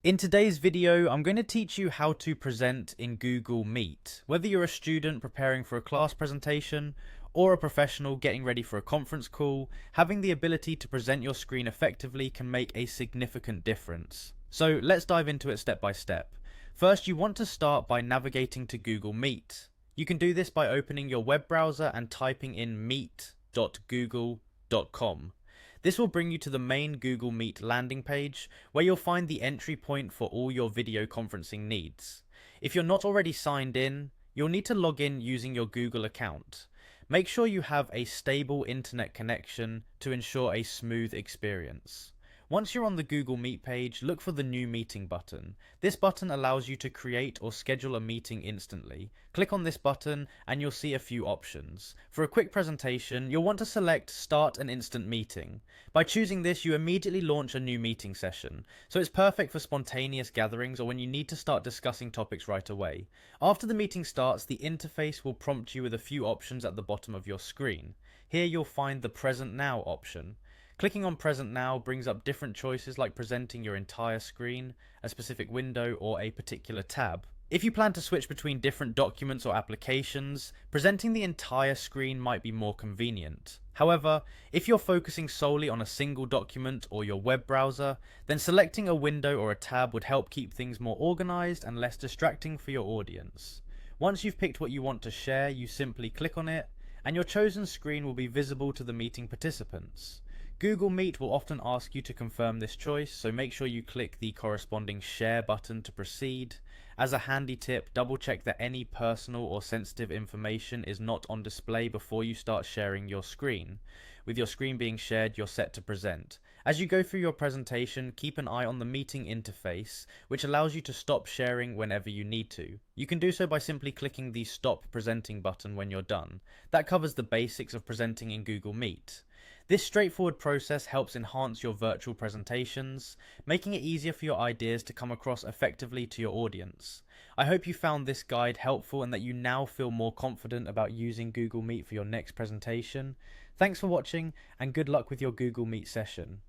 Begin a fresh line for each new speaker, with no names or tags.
In today's video, I'm going to teach you how to present in Google Meet. Whether you're a student preparing for a class presentation or a professional getting ready for a conference call, having the ability to present your screen effectively can make a significant difference. So let's dive into it step by step. First, you want to start by navigating to Google Meet. You can do this by opening your web browser and typing in meet.google.com. This will bring you to the main Google Meet landing page, where you'll find the entry point for all your video conferencing needs. If you're not already signed in, you'll need to log in using your Google account. Make sure you have a stable internet connection to ensure a smooth experience. Once you're on the Google Meet page, look for the New Meeting button. This button allows you to create or schedule a meeting instantly. Click on this button and you'll see a few options. For a quick presentation, you'll want to select Start an Instant Meeting. By choosing this, you immediately launch a new meeting session, so it's perfect for spontaneous gatherings or when you need to start discussing topics right away. After the meeting starts, the interface will prompt you with a few options at the bottom of your screen. Here you'll find the Present Now option. Clicking on Present Now brings up different choices like presenting your entire screen, a specific window, or a particular tab. If you plan to switch between different documents or applications, presenting the entire screen might be more convenient. However, if you're focusing solely on a single document or your web browser, then selecting a window or a tab would help keep things more organized and less distracting for your audience. Once you've picked what you want to share, you simply click on it, and your chosen screen will be visible to the meeting participants. Google Meet will often ask you to confirm this choice, so make sure you click the corresponding share button to proceed. As a handy tip, double check that any personal or sensitive information is not on display before you start sharing your screen. With your screen being shared, you're set to present. As you go through your presentation, keep an eye on the meeting interface, which allows you to stop sharing whenever you need to. You can do so by simply clicking the Stop Presenting button when you're done. That covers the basics of presenting in Google Meet. This straightforward process helps enhance your virtual presentations, making it easier for your ideas to come across effectively to your audience. I hope you found this guide helpful and that you now feel more confident about using Google Meet for your next presentation. Thanks for watching and good luck with your Google Meet session.